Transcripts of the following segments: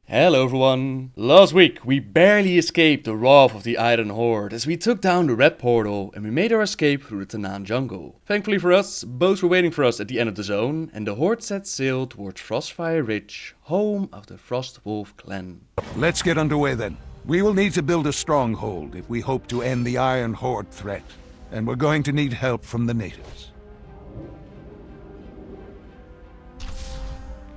Hello everyone! Last week we barely escaped the wrath of the Iron Horde as we took down the red portal and we made our escape through the Tanaan jungle. Thankfully for us, boats were waiting for us at the end of the zone and the Horde set sail towards Frostfire Ridge, home of the Frostwolf clan. Let's get underway then. We will need to build a stronghold if we hope to end the Iron Horde threat, and we're going to need help from the natives.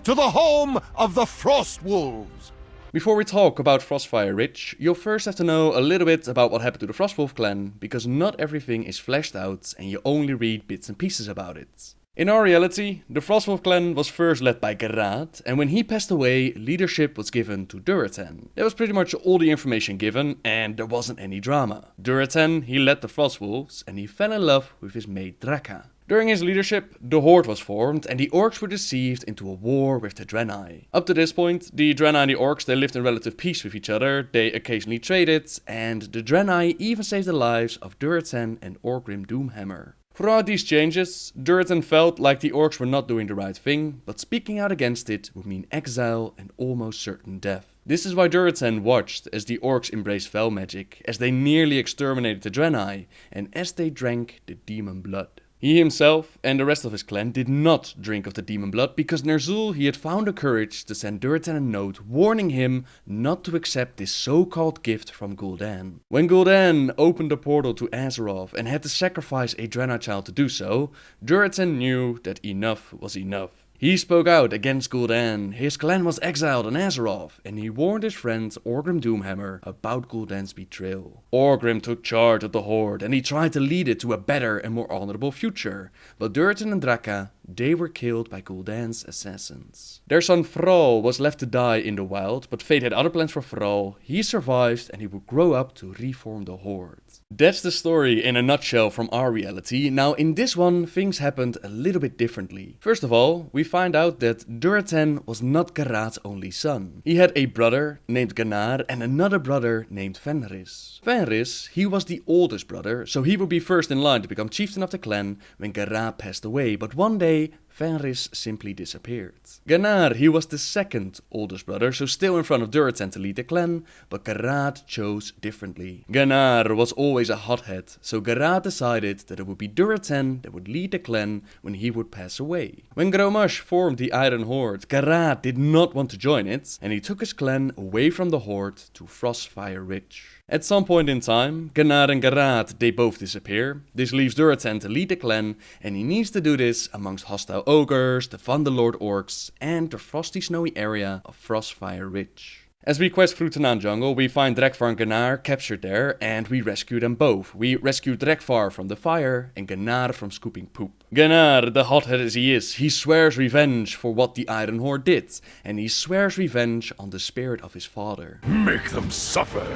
To the home of the Frostwolves! Before we talk about Frostfire Ridge, you'll first have to know a little bit about what happened to the Frostwolf clan, because not everything is fleshed out and you only read bits and pieces about it. In our reality, the Frostwolf clan was first led by Garrison, and when he passed away, leadership was given to Durotan. That was pretty much all the information given, and there wasn't any drama. Durotan, he led the Frostwolves, and he fell in love with his mate Draka. During his leadership, the Horde was formed and the orcs were deceived into a war with the Draenor. Up to this point, the Draenor and the orcs, they lived in relative peace with each other, they occasionally traded, and the Draenor even saved the lives of Durotan and Orgrim Doomhammer. Throughout these changes, Durotan felt like the orcs were not doing the right thing, but speaking out against it would mean exile and almost certain death. This is why Durotan watched as the orcs embraced fel magic, as they nearly exterminated the Draenor, and as they drank the demon blood. He himself and the rest of his clan did not drink of the demon blood because Ner'zhul he had found the courage to send Durotan a note warning him not to accept this so-called gift from Gul'dan. When Gul'dan opened the portal to Azeroth and had to sacrifice a Draenor child to do so, Durotan knew that enough was enough. He spoke out against Gul'dan, his clan was exiled on Azeroth, and he warned his friend Orgrim Doomhammer about Gul'dan's betrayal. Orgrim took charge of the Horde and he tried to lead it to a better and more honorable future, but Durotan and Draka, they were killed by Gul'dan's assassins. Their son Thrall was left to die in the wild, but fate had other plans for Thrall. He survived and he would grow up to reform the Horde. That's the story in a nutshell from our reality. Now in this one, things happened a little bit differently. First of all, we find out that Durotan was not Garrat's only son. He had a brother named Garrison and another brother named Fenris. Fenris, he was the oldest brother, so he would be first in line to become chieftain of the clan when Garrison passed away, but one day Fenris simply disappeared. Garrison, he was the second oldest brother, so still in front of Durotan to lead the clan, but Garrison chose differently. Garrison was always a hothead, so Garrison decided that it would be Durotan that would lead the clan when he would pass away. When Grommash formed the Iron Horde, Garrison did not want to join it, and he took his clan away from the Horde to Frostfire Ridge. At some point in time, Garrison and Garrison, they both disappear. This leaves Durotan to lead the clan, and he needs to do this amongst hostile ogres, the Thunderlord orcs, and the frosty snowy area of Frostfire Ridge. As we quest through Tanaan jungle, we find Drekvar and Garrison captured there, and we rescue them both. We rescue Drekvar from the fire, and Garrison from scooping poop. Garrison, the hothead as he is, he swears revenge for what the Iron Horde did, and he swears revenge on the spirit of his father. Make them suffer!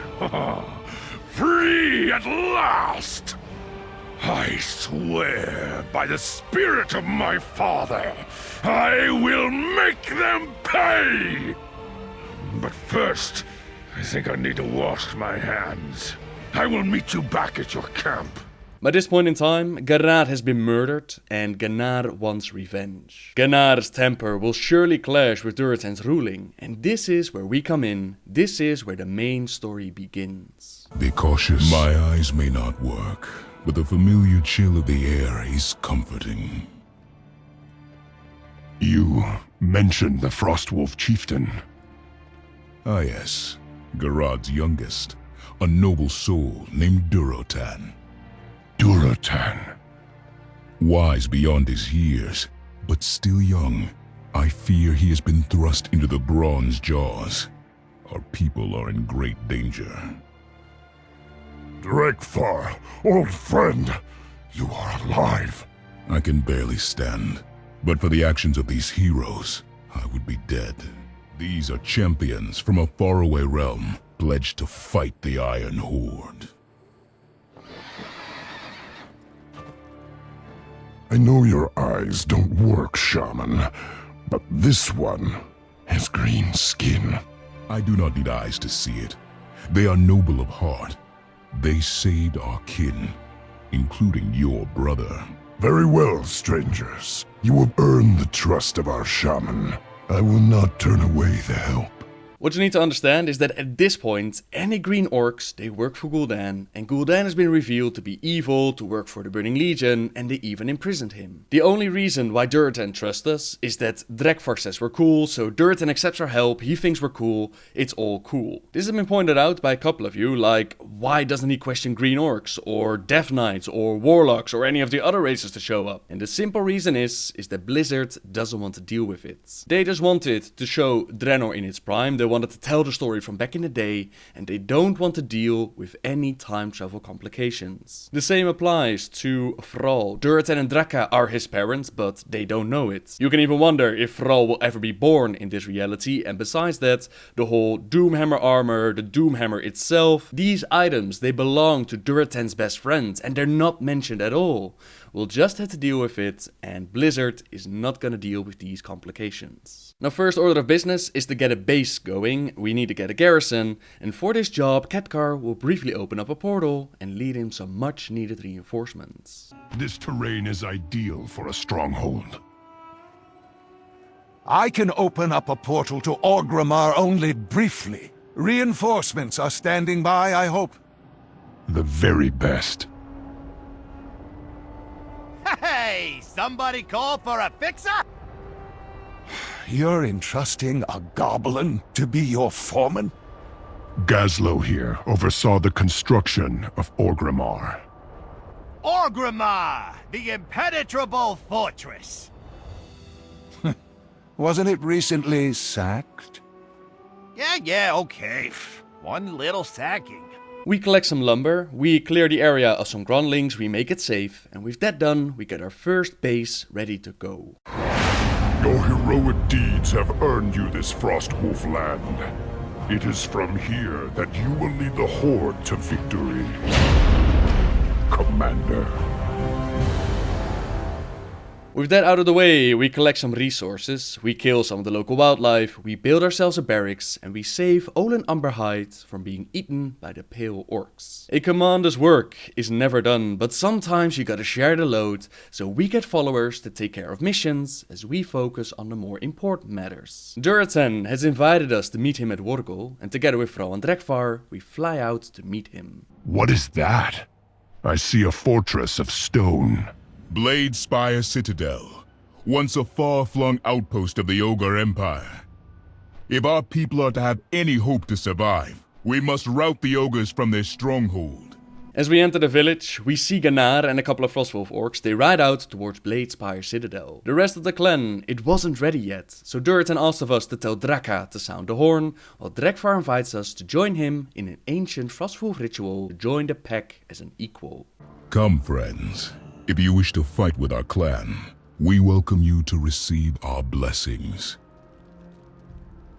Free at last! I swear by the spirit of my father, I will make them pay! But first, I think I need to wash my hands. I will meet you back at your camp. By this point in time, Garrison has been murdered, and Garrison wants revenge. Garrasion's temper will surely clash with Durotan's ruling, and this is where we come in. This is where the main story begins. Be cautious. My eyes may not work, but the familiar chill of the air is comforting. You mentioned the Frostwolf chieftain. Ah yes, Garrad's youngest, a noble soul named Durotan. Durotan. Wise beyond his years, but still young, I fear he has been thrust into the bronze jaws. Our people are in great danger. Drekvar, old friend, you are alive. I can barely stand, but for the actions of these heroes, I would be dead. These are champions from a faraway realm, pledged to fight the Iron Horde. I know your eyes don't work, shaman, but this one has green skin. I do not need eyes to see it. They are noble of heart. They saved our kin, including your brother. Very well, strangers. You have earned the trust of our shaman. I will not turn away the help. What you need to understand is that at this point, any green orcs, they work for Gul'dan, and Gul'dan has been revealed to be evil, to work for the Burning Legion, and they even imprisoned him. The only reason why Durotan trusts us is that Drekvar says we're cool, so Durotan accepts our help, he thinks we're cool, it's all cool. This has been pointed out by a couple of you, like, why doesn't he question green orcs, or Death Knights, or Warlocks, or any of the other races to show up? And the simple reason is that Blizzard doesn't want to deal with it. They just wanted to show Draenor in its prime, they wanted to tell the story from back in the day, and they don't want to deal with any time travel complications. The same applies to Thrall. Durotan and Draka are his parents, but they don't know it. You can even wonder if Thrall will ever be born in this reality, and besides that, the whole Doomhammer armor, the Doomhammer itself, these items, they belong to Durotan's best friend, and they're not mentioned at all. We'll just have to deal with it, and Blizzard is not gonna deal with these complications. Now, first order of business is to get a base going. We need to get a garrison, and for this job, Khadgar will briefly open up a portal and lead in some much needed reinforcements. This terrain is ideal for a stronghold. I can open up a portal to Orgrimmar only briefly. Reinforcements are standing by, I hope. The very best. Hey, somebody call for a fixer? You're entrusting a goblin to be your foreman? Gazlo here oversaw the construction of Orgrimmar. Orgrimmar, the impenetrable fortress. Wasn't it recently sacked? Yeah, okay. One little sacking. We collect some lumber, we clear the area of some gruntlings, we make it safe, and with that done, we get our first base ready to go. Your heroic deeds have earned you this Frostwolf land. It is from here that you will lead the Horde to victory, Commander. With that out of the way, we collect some resources, we kill some of the local wildlife, we build ourselves a barracks, and we save Olin Umberhide from being eaten by the pale orcs. A commander's work is never done, but sometimes you gotta share the load, so we get followers to take care of missions, as we focus on the more important matters. Durotan has invited us to meet him at Wor'gol, and together with Thrall and Drekvar, we fly out to meet him. What is that? I see a fortress of stone. Bladespire Citadel, once a far-flung outpost of the Ogre Empire. If our people are to have any hope to survive, we must rout the ogres from their stronghold. As we enter the village, we see Garrison and a couple of Frostwolf orcs. They ride out towards Bladespire Citadel. The rest of the clan, it wasn't ready yet, so Durotan asks of us to tell Draka to sound the horn, while Drekvar invites us to join him in an ancient Frostwolf ritual to join the pack as an equal. Come, friends. If you wish to fight with our clan, we welcome you to receive our blessings.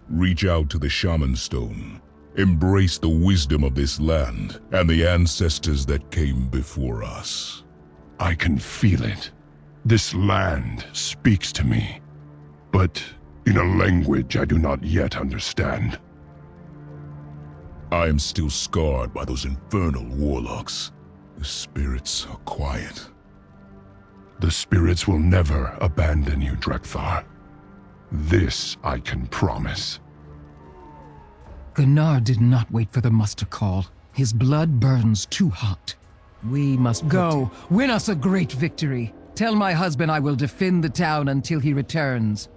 Reach out to the Shaman Stone. Embrace the wisdom of this land and the ancestors that came before us. I can feel it. This land speaks to me, but in a language I do not yet understand. I am still scarred by those infernal warlocks. The spirits are quiet. The spirits will never abandon you, Drekthar. This I can promise. Garrison did not wait for the muster call. His blood burns too hot. We must go. Win us a great victory. Tell my husband I will defend the town until he returns.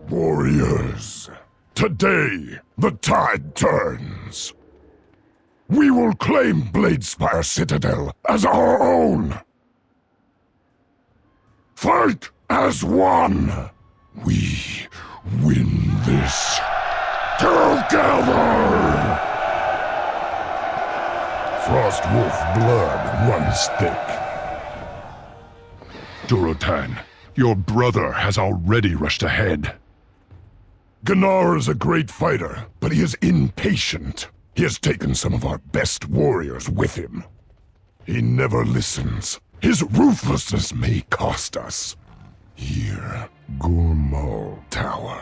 Warriors, today the tide turns. We will claim Bladespire Citadel as our own. Fight as one! We win this together! Frostwolf blood runs thick. Durotan, your brother has already rushed ahead. Garrison is a great fighter, but he is impatient. He has taken some of our best warriors with him. He never listens. His ruthlessness may cost us. Here, Gurmul Tower.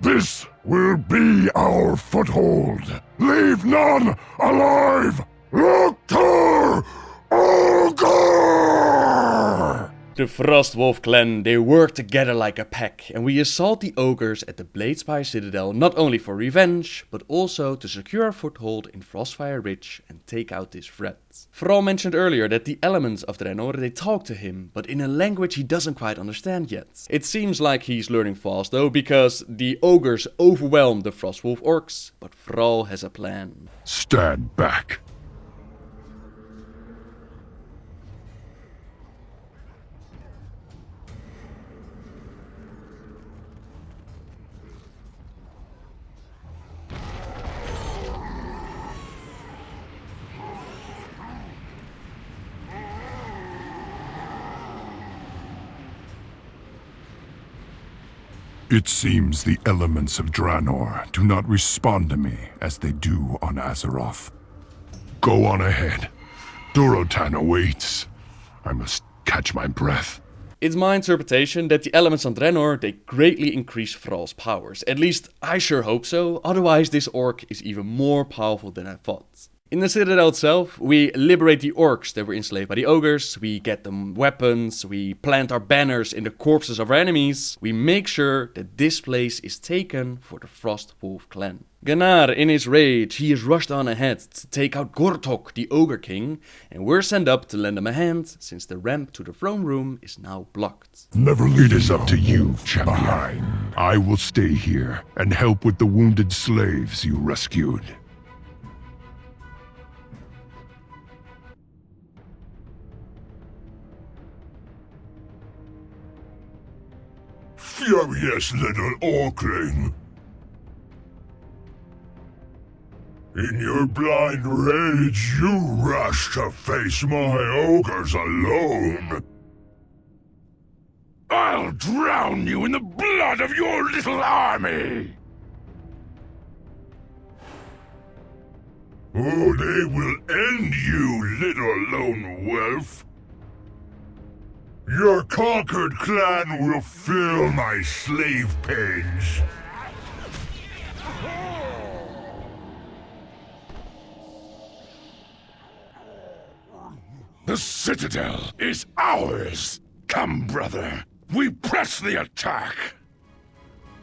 This will be our foothold. Leave none alive! Look to Ogre! The Frostwolf clan, they work together like a pack, and we assault the ogres at the Bladespire Citadel not only for revenge, but also to secure a foothold in Frostfire Ridge and take out this threat. Thrall mentioned earlier that the elements of Draenor, they talk to him, but in a language he doesn't quite understand yet. It seems like he's learning fast though, because the ogres overwhelm the Frostwolf orcs, but Thrall has a plan. Stand back. It seems the elements of Draenor do not respond to me as they do on Azeroth. Go on ahead. Durotan awaits. I must catch my breath. It's my interpretation that the elements on Draenor, they greatly increase Thrall's powers. At least I sure hope so, otherwise this orc is even more powerful than I thought. In the Citadel itself, we liberate the orcs that were enslaved by the ogres, we get them weapons, we plant our banners in the corpses of our enemies, we make sure that this place is taken for the Frostwolf clan. Ganar, in his rage, he is rushed on ahead to take out Gortok, the ogre king, and we're sent up to lend him a hand, since the ramp to the throne room is now blocked. Never lead us up to you, champion. I will stay here and help with the wounded slaves you rescued. Furious little orcling. In your blind rage, you rush to face my ogres alone. I'll drown you in the blood of your little army! Oh, they will end you, little lone wolf. Your conquered clan will feel my slave pains. The Citadel is ours! Come, brother, we press the attack!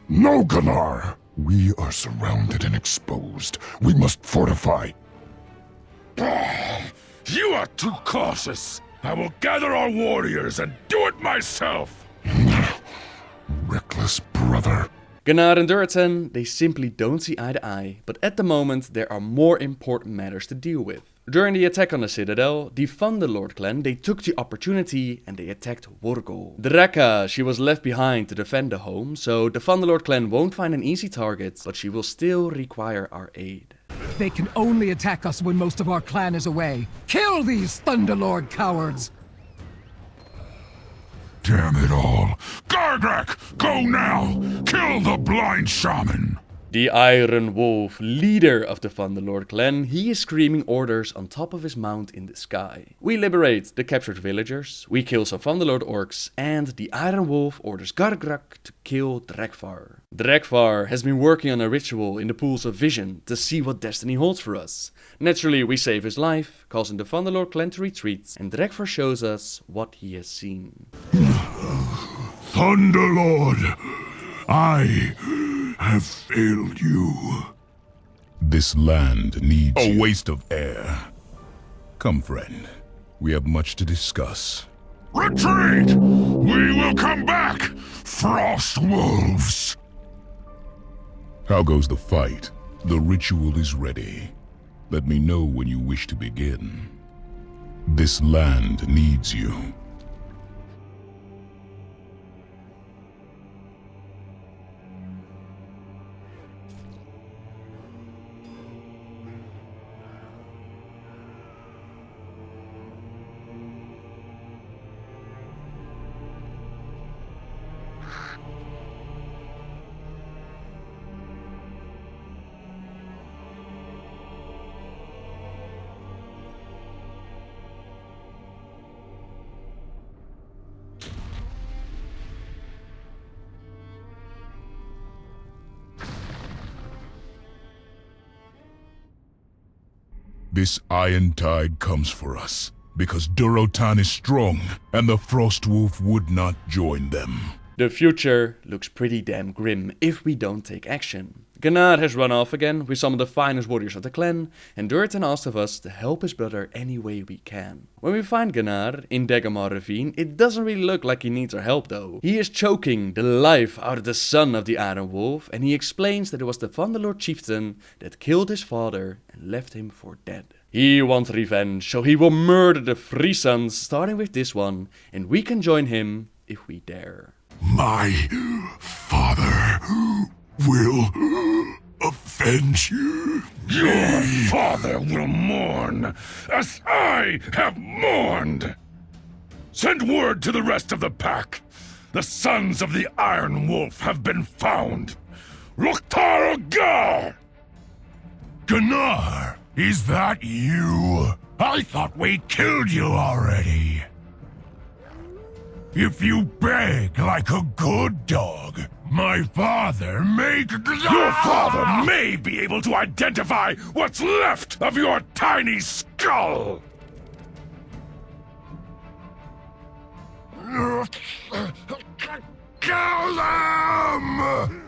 No, Ganar! We are surrounded and exposed. We must fortify. You are too cautious! I will gather our warriors and do it myself! Reckless brother. Ganar and Durotan, they simply don't see eye to eye, but at the moment there are more important matters to deal with. During the attack on the Citadel, the Thunderlord clan, they took the opportunity and they attacked Wor'gol. Draka, she was left behind to defend the home, so the Thunderlord clan won't find an easy target, but she will still require our aid. They can only attack us when most of our clan is away. Kill these Thunderlord cowards! Damn it all! Gardrak, go now! Kill the blind shaman! The Iron Wolf, leader of the Thunderlord clan, he is screaming orders on top of his mount in the sky. We liberate the captured villagers, we kill some Thunderlord orcs, and the Iron Wolf orders Gardrak to kill Drekvar. Drekvar has been working on a ritual in the pools of vision to see what destiny holds for us. Naturally, we save his life, causing the Thunderlord clan to retreat, and Drekvar shows us what he has seen. Thunderlord, I have failed you. This land needs a waste of air. Come, friend. We have much to discuss. Retreat! We will come back! Frostwolves! How goes the fight? The ritual is ready. Let me know when you wish to begin. This land needs you. This iron tide comes for us. because Durotan is strong, and the Frostwolf would not join them. The future looks pretty damn grim if we don't take action. Gunnar has run off again with some of the finest warriors of the clan, and Durotan asked of us to help his brother any way we can. When we find Gunnar in Dagamar Ravine, it doesn't really look like he needs our help though. He is choking the life out of the son of the Iron Wolf, and he explains that it was the Thunderlord chieftain that killed his father and left him for dead. He wants revenge, so he will murder the 3 sons, starting with this one, and we can join him if we dare. My father will avenge you. Your father will mourn, as I have mourned. Send word to the rest of the pack. The sons of the Iron Wolf have been found. Loktar Ogar! Gunnar, is that you? I thought we killed you already. If you beg like a good dog, my father may... Your father may be able to identify what's left of your tiny skull! Kill them!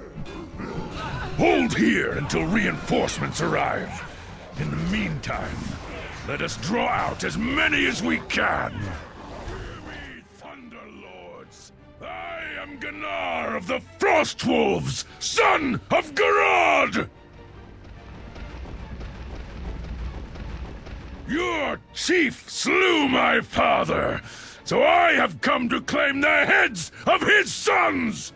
Hold here until reinforcements arrive. In the meantime, let us draw out as many as we can. I am Gunnar of the Frostwolves, son of Garrod! Your chief slew my father, so I have come to claim the heads of his sons!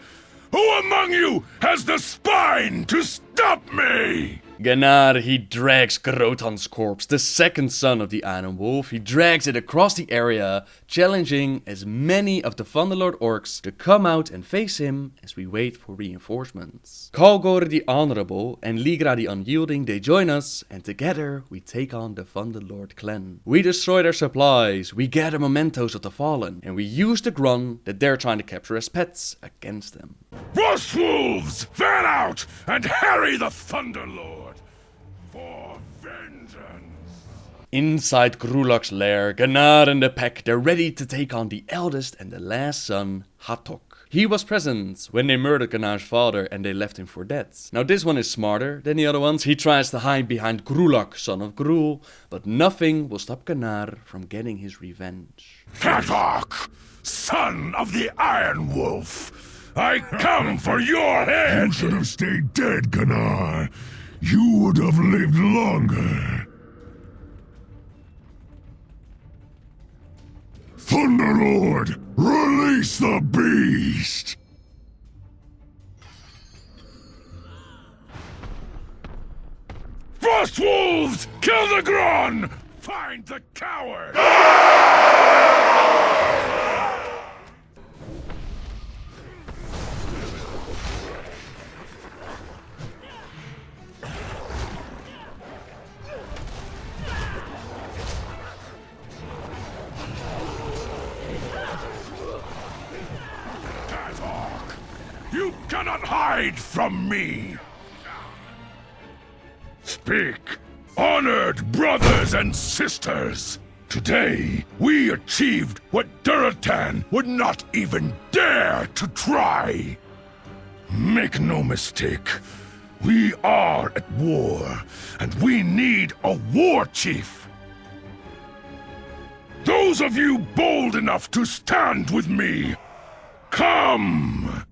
Who among you has the spine to stop me? Gunnar, he drags Grotan's corpse, the second son of the Iron Wolf. He drags it across the area, challenging as many of the Thunderlord orcs to come out and face him as we wait for reinforcements. Kalgor the Honorable and Ligra the Unyielding, they join us, and together we take on the Thunderlord clan. We destroy their supplies, we gather mementos of the fallen, and we use the Grun that they're trying to capture as pets against them. Frostwolves, fan out and harry the Thunderlord! For vengeance! Inside Grulok's lair, Gunnar and the pack, they're ready to take on the eldest and the last son, Hatok. He was present when they murdered Gunnar's father and they left him for dead. Now this one is smarter than the other ones. He tries to hide behind Grulok, son of Gruul, but nothing will stop Gunnar from getting his revenge. Hatok, son of the Iron Wolf! I come for your head! You should have stayed dead, Gunnar. You would have lived longer. Thunderlord, release the beast! Frostwolves, kill the Grun! Find the coward! You cannot hide from me! Speak, honored brothers and sisters! Today, we achieved what Durotan would not even dare to try! Make no mistake, we are at war, and we need a war chief! Those of you bold enough to stand with me, come!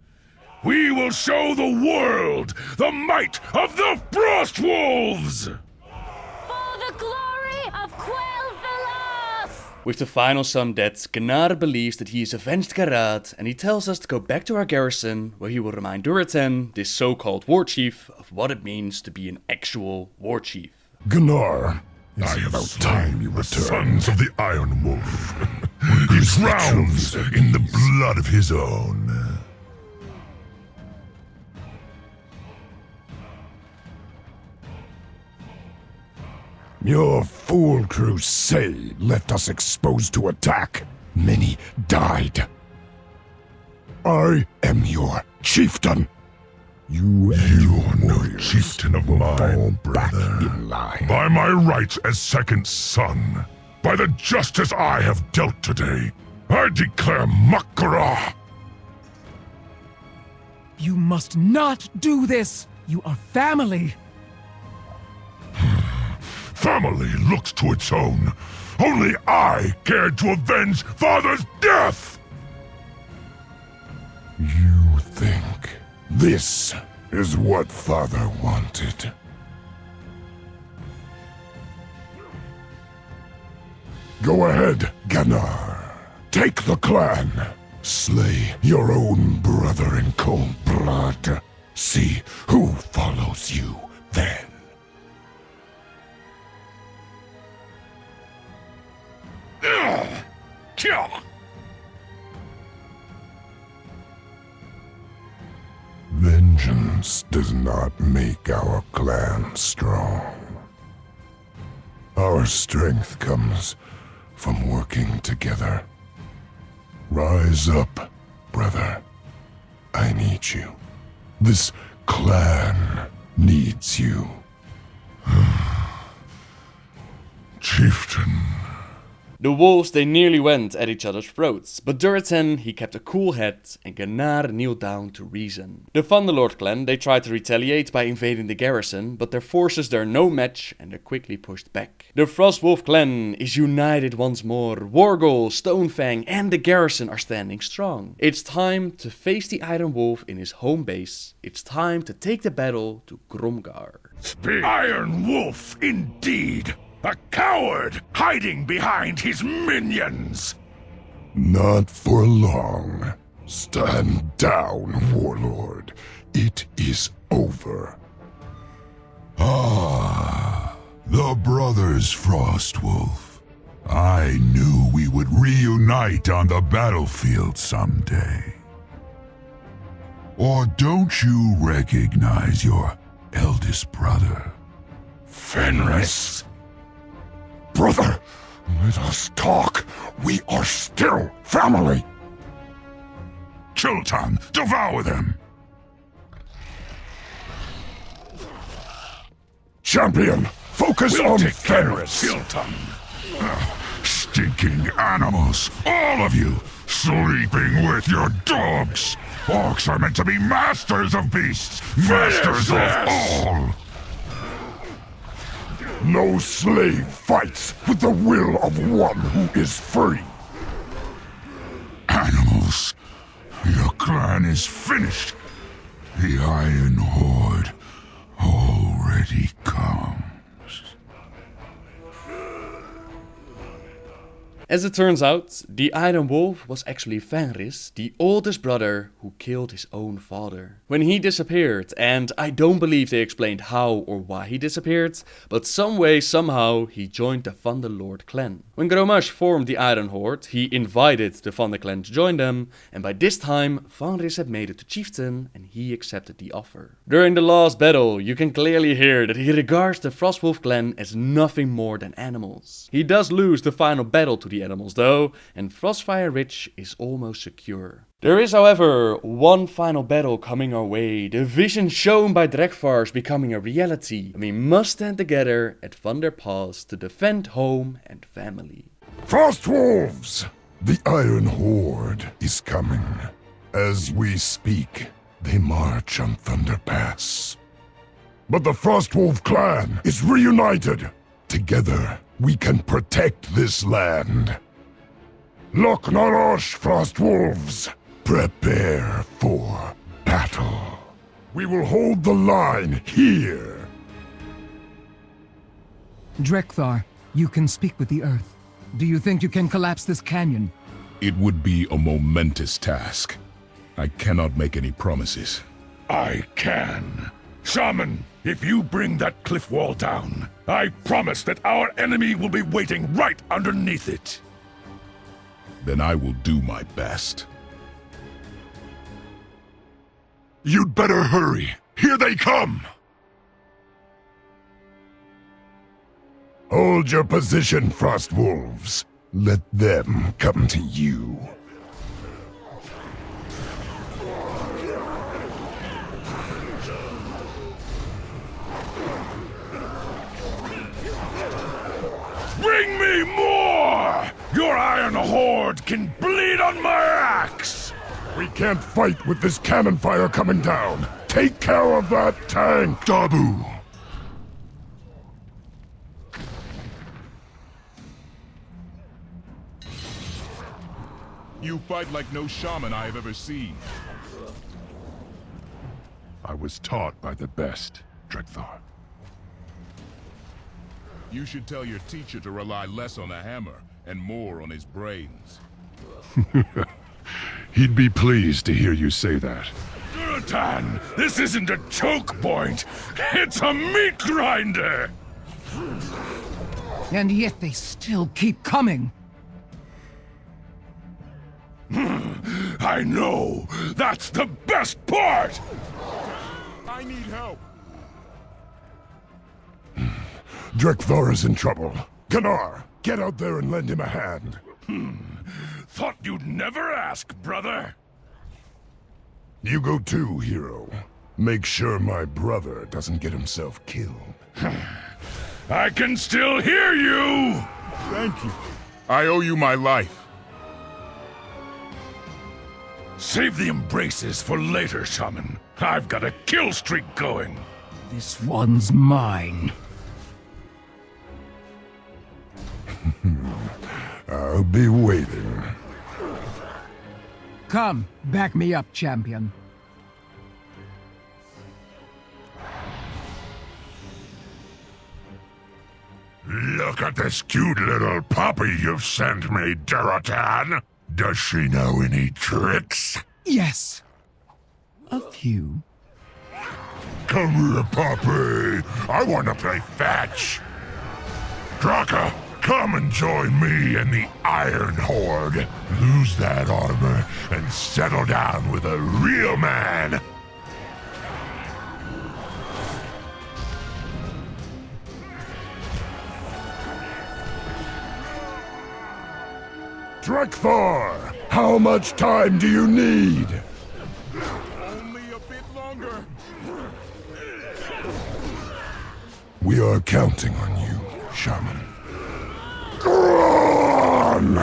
We will show the world the might of the Frostwolves! For the glory of Quel'Thalas! With the final son dead, Gunnar believes that he has avenged Garrad, and he tells us to go back to our garrison, where he will remind Durotan, this so-called war chief, of what it means to be an actual war chief. Gunnar, I it's have about slain time you the return. sons of the Iron Wolf. He drowns in the blood of his own. Your fool crusade left us exposed to attack. Many died. I am your chieftain. You are no chieftain of mine, back brother. in line. By my right as second son, By the justice I have dealt today, I declare Makara! You must not do this! You are family! Family looks to its own. Only I cared to avenge Father's death! You think this is what Father wanted? Go ahead, Ganar. Take the clan. Slay your own brother in cold blood. See who follows you then. Vengeance does not make our clan strong. Our strength comes from working together. Rise up, brother. I need you. This clan needs you. Chieftain. The wolves, they nearly went at each other's throats, but Durotan, he kept a cool head and Ganar kneeled down to reason. The Thunderlord clan, they tried to retaliate by invading the garrison, but their forces they're no match and they're quickly pushed back. The Frostwolf clan is united once more. Wor'gol, Stonefang and the garrison are standing strong. It's time to face the Iron Wolf in his home base. It's time to take the battle to Gromgar. Iron Wolf, indeed! A coward, hiding behind his minions! Not for long. Stand down, Warlord. It is over. Ah, the brothers Frostwolf. I knew we would reunite on the battlefield someday. Or don't you recognize your eldest brother? Fenris! Brother, let us talk. We are still family. Chiltan, devour them! Champion, focus We'll on take care of Fenris. Chiltan. Stinking animals, all of you, sleeping with your dogs. Orcs are meant to be masters of beasts, masters of all. No slave fights with the will of one who is free. Animals, your clan is finished. The Iron Horde already comes. As it turns out, the Iron Wolf was actually Fenris, the oldest brother who killed his own father. When he disappeared, and I don't believe they explained how or why he disappeared, but some way, somehow, he joined the Thunderlord clan. When Gromash formed the Iron Horde, he invited the Thunder clan to join them, and by this time, Fenris had made it to chieftain, and he accepted the offer. During the last battle, you can clearly hear that he regards the Frostwolf clan as nothing more than animals. He does lose the final battle to the animals though, and Frostfire Ridge is almost secure. There is however one final battle coming our way, the vision shown by Drekvars becoming a reality, and we must stand together at Thunder Pass to defend home and family. Frostwolves! The Iron Horde is coming. As we speak, they march on Thunder Pass. But the Frostwolf clan is reunited. Together, we can protect this land. Loknarosh, Frostwolves! Prepare for battle. We will hold the line here. Drekthar, you can speak with the earth. Do you think you can collapse this canyon? It would be a momentous task. I cannot make any promises. I can. Shaman, if you bring that cliff wall down, I promise that our enemy will be waiting right underneath it. Then I will do my best. You'd better hurry. Here they come! Hold your position, Frostwolves. Let them come to you. Bring me more! Iron Horde can bleed on my axe! We can't fight with this cannon fire coming down. Take care of that tank, Dabu! You fight like no shaman I have ever seen. I was taught by the best, Drekthar. You should tell your teacher to rely less on a hammer and more on his brains. He'd be pleased to hear you say that. Duratan, this isn't a choke point! It's a meat grinder! And yet they still keep coming. I know! That's the best part! I need help. Drekthar is in trouble. Gunnar, get out there and lend him a hand. Thought you'd never ask, brother! You go too, hero. Make sure my brother doesn't get himself killed. I can still hear you! Thank you. I owe you my life. Save the embraces for later, Shaman. I've got a kill streak going. This one's mine. I'll be waiting. Come, back me up, champion. Look at this cute little puppy you've sent me, Duratan. Does she know any tricks? Yes. A few. Come here, puppy. I want to play fetch. Draka, come and join me and the Iron Horde. Lose that armor and settle down with a real man. Drekthar, how much time do you need? Only a bit longer. We are counting on you, Shaman. Run!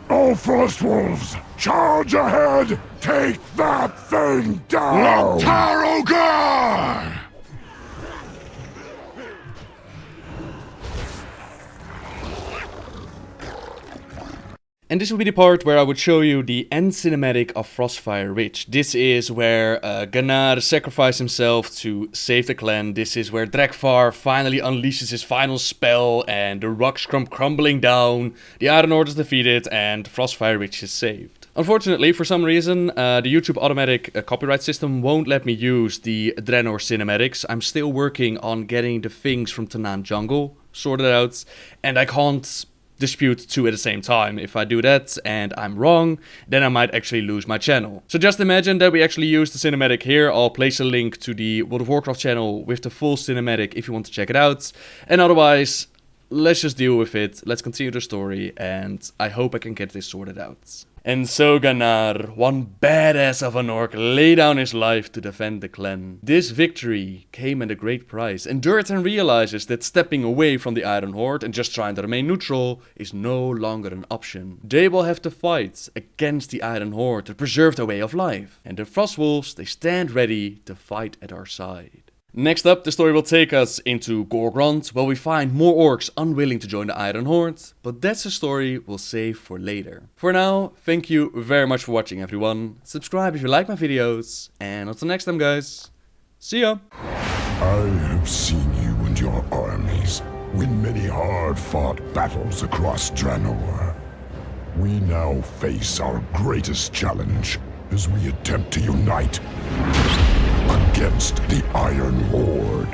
All Frostwolves, charge ahead! Take that thing down! Loktar Ogre! And this will be the part where I would show you the end cinematic of Frostfire Ridge. This is where Gunnar sacrificed himself to save the clan. This is where Drekthar finally unleashes his final spell and the rocks come crumbling down, the Iron Horde is defeated, and Frostfire Ridge is saved. Unfortunately, for some reason, the YouTube automatic copyright system won't let me use the Draenor cinematics. I'm still working on getting the things from Tanan Jungle sorted out, and I can't dispute two at the same time. If I do that and I'm wrong, then I might actually lose my channel. So just imagine that we actually use the cinematic here. I'll place a link to the World of Warcraft channel with the full cinematic if you want to check it out. And otherwise, let's just deal with it. Let's continue the story, and I hope I can get this sorted out. And so Gunnar, one badass of an orc, lay down his life to defend the clan. This victory came at a great price, and Duratan realizes that stepping away from the Iron Horde and just trying to remain neutral is no longer an option. They will have to fight against the Iron Horde to preserve their way of life. And the Frostwolves, they stand ready to fight at our side. Next up, the story will take us into Gorgrond, where we find more orcs unwilling to join the Iron Horde, but that's a story we'll save for later. For now, thank you very much for watching, everyone. Subscribe if you like my videos, and until next time, guys, see ya! I have seen you and your armies win many hard-fought battles across Draenor. We now face our greatest challenge as we attempt to unite against the Iron Horde.